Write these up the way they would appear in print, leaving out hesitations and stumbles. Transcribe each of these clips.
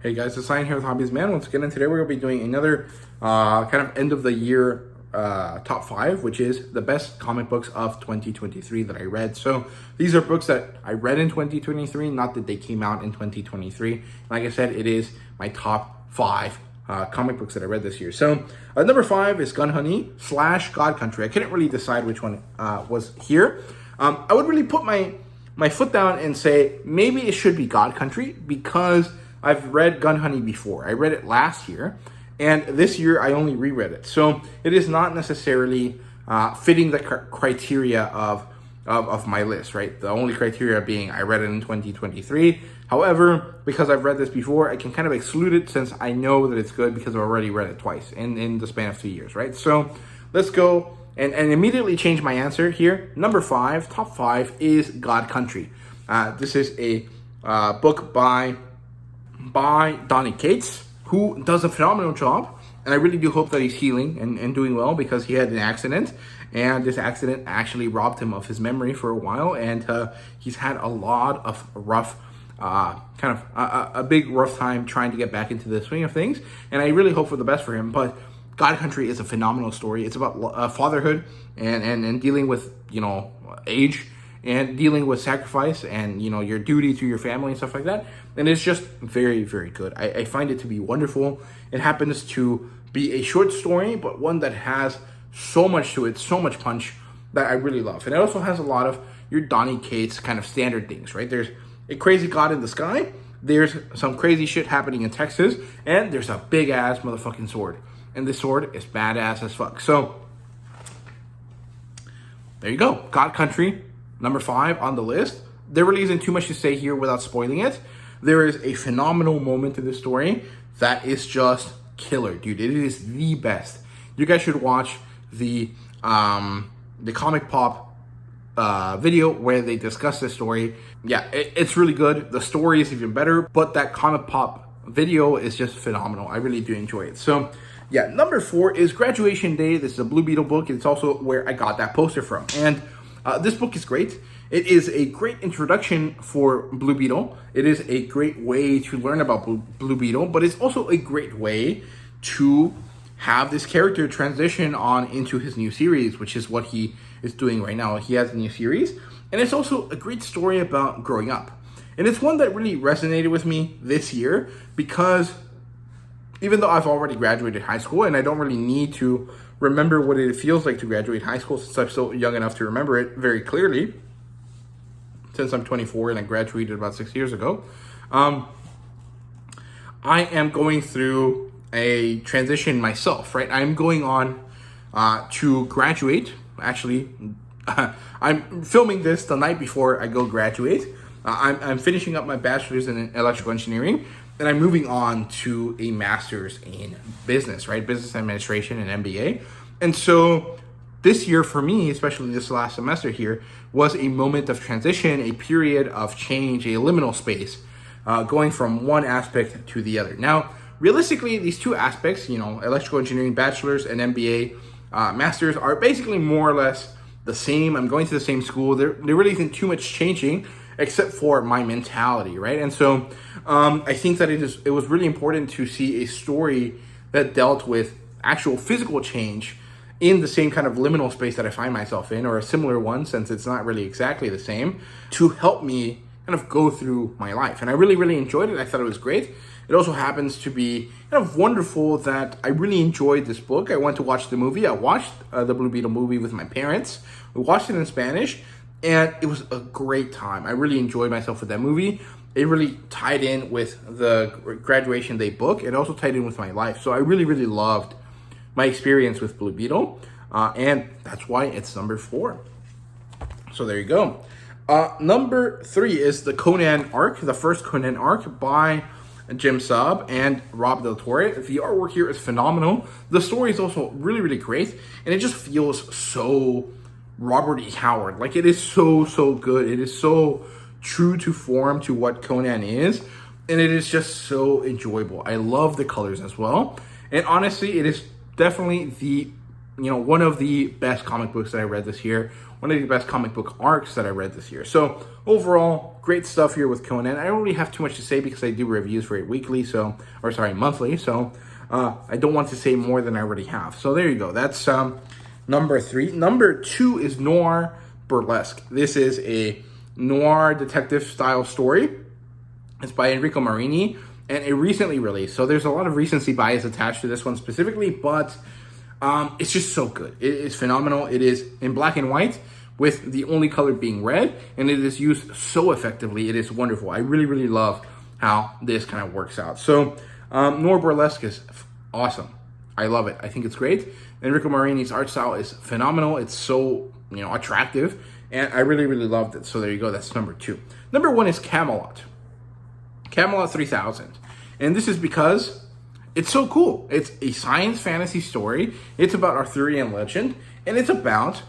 Hey guys, it's Ryan here with HobbiesofaMan once again, and today we're going to be doing another kind of end of the year top 5, which is the best comic books of 2023 that I read. So these are books that I read in 2023, not that they came out in 2023. Like I said, it is my top 5 comic books that I read this year. So number 5 is Gun Honey / God Country. I couldn't really decide which one was here. I would really put my foot down and say maybe it should be God Country because I've read Gun Honey before. I read it last year, and this year I only reread it. So it is not necessarily fitting the criteria of my list, right? The only criteria being I read it in 2023. However, because I've read this before, I can kind of exclude it since I know that it's good because I've already read it twice in the span of 2 years, right? So let's go and immediately change my answer here. Number 5, top 5 is God Country. This is a book by Donny Cates, who does a phenomenal job, and I really do hope that he's healing and doing well because he had an accident, and this accident actually robbed him of his memory for a while, and he's had a lot of rough a big rough time trying to get back into the swing of things, and I really hope for the best for him. But God Country is a phenomenal story. It's about fatherhood and dealing with, age and dealing with sacrifice and, your duty to your family and stuff like that. And it's just very, very good. I find it to be wonderful. It happens to be a short story, but one that has so much to it, so much punch that I really love. And it also has a lot of your Donny Cates kind of standard things, right? There's a crazy god in the sky. There's some crazy shit happening in Texas. And there's a big ass motherfucking sword. And this sword is badass as fuck. So there you go. God Country, number 5 on the list. There really isn't too much to say here without spoiling it. There is a phenomenal moment in this story that is just killer, dude. It is the best. You guys should watch the Comic Pop video where they discuss this story. Yeah, it's really good. The story is even better, but that Comic Pop video is just phenomenal. I really do enjoy it. So yeah, number 4 is Graduation Day. This is a Blue Beetle book. It's also where I got that poster from. And this book is great. It is a great introduction for Blue Beetle. It is a great way to learn about Blue Beetle, but it's also a great way to have this character transition on into his new series, which is what he is doing right now. He has a new series, and it's also a great story about growing up. And it's one that really resonated with me this year because even though I've already graduated high school and I don't really need to remember what it feels like to graduate high school since I'm still young enough to remember it very clearly, since I'm 24 and I graduated about 6 years ago, I am going through a transition myself, right? I'm going on to graduate. Actually, I'm filming this the night before I go graduate. I'm finishing up my bachelor's in electrical engineering, and I'm moving on to a master's in business, right? Business administration and MBA. And so this year for me, especially this last semester here, was a moment of transition, a period of change, a liminal space, going from one aspect to the other. Now, realistically, these two aspects, electrical engineering bachelor's and MBA master's, are basically more or less the same. I'm going to the same school. There really isn't too much changing except for my mentality, right? And so I think that it was really important to see a story that dealt with actual physical change in the same kind of liminal space that I find myself in, or a similar one, since it's not really exactly the same, to help me kind of go through my life. And I really, really enjoyed it. I thought it was great. It also happens to be kind of wonderful that I really enjoyed this book. I went to watch the movie. I watched the Blue Beetle movie with my parents. We watched it in Spanish, and it was a great time. I really enjoyed myself with that movie. It really tied in with the Graduation Day book. It also tied in with my life. So I really, really loved my experience with Blue Beetle, and that's why it's number 4. So there you go. Number 3 is the Conan arc, the first Conan arc by Jim Saab and Rob Del Torre. The artwork here is phenomenal. The story is also really, really great, and it just feels so Robert E. Howard. Like, it is so, so good. It is so true to form to what Conan is, and it is just so enjoyable. I love the colors as well, and honestly, it is definitely the one of the best comic books that I read this year, one of the best comic book arcs that I read this year. So overall, great stuff here with Conan. I don't really have too much to say because I do reviews for it weekly, monthly. So I don't want to say more than I already have. So there you go. That's number 3. Number 2 is Noir Burlesque. This is a noir detective style story. It's by Enrico Marini, and it recently released. So there's a lot of recency bias attached to this one specifically, but it's just so good. It is phenomenal. It is in black and white with the only color being red, and it is used so effectively. It is wonderful. I really, really love how this kind of works out. So Noir Burlesque is awesome. I love it. I think it's great. Enrico Marini's art style is phenomenal. It's so, attractive, and I really, really loved it. So there you go. That's number 2. Number 1 is Camelot. Camelot 3000. And this is because it's so cool. It's a science fantasy story. It's about Arthurian legend, and it's about,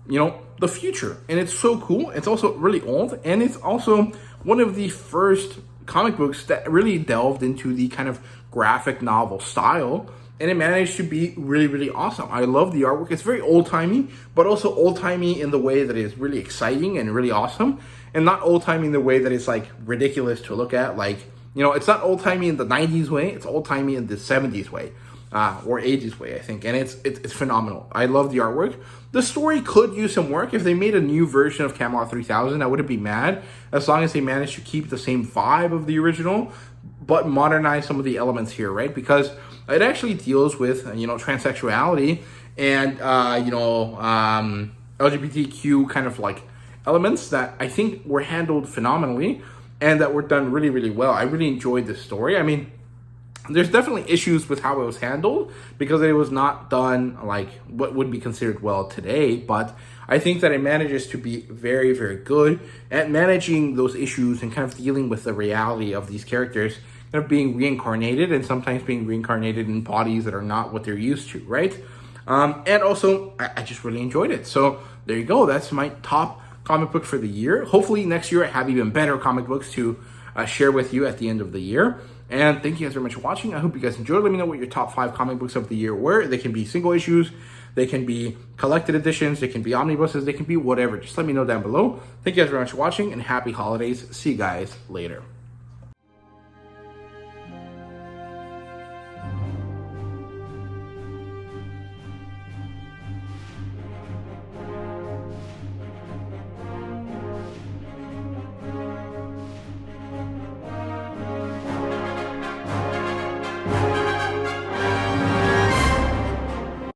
the future. And it's so cool. It's also really old, and it's also one of the first comic books that really delved into the kind of graphic novel style, and it managed to be really, really awesome. I love the artwork. It's very old-timey, but also old-timey in the way that is really exciting and really awesome, and not old-timey in the way that it's like ridiculous to look at. Like, it's not old-timey in the 90s way. It's old-timey in the 70s way, or 80s way, I think. And it's phenomenal. I love the artwork. The story could use some work. If they made a new version of Camelot 3000, I wouldn't be mad, as long as they managed to keep the same vibe of the original, but modernize some of the elements here, right? Because it actually deals with, transsexuality and, LGBTQ kind of like elements that I think were handled phenomenally and that were done really, really well. I really enjoyed this story. I mean, there's definitely issues with how it was handled because it was not done like what would be considered well today, but I think that it manages to be very, very good at managing those issues and kind of dealing with the reality of these characters kind of being reincarnated and sometimes being reincarnated in bodies that are not what they're used to, right? And also, I just really enjoyed it. So there you go. That's my top comic book for the year. Hopefully next year I have even better comic books to share with you at the end of the year. And thank you guys very much for watching. I hope you guys enjoyed. Let me know what your top 5 comic books of the year were. They can be single issues, they can be collected editions, they can be omnibuses, they can be whatever. Just let me know down below. Thank you guys very much for watching, and happy holidays. See you guys later.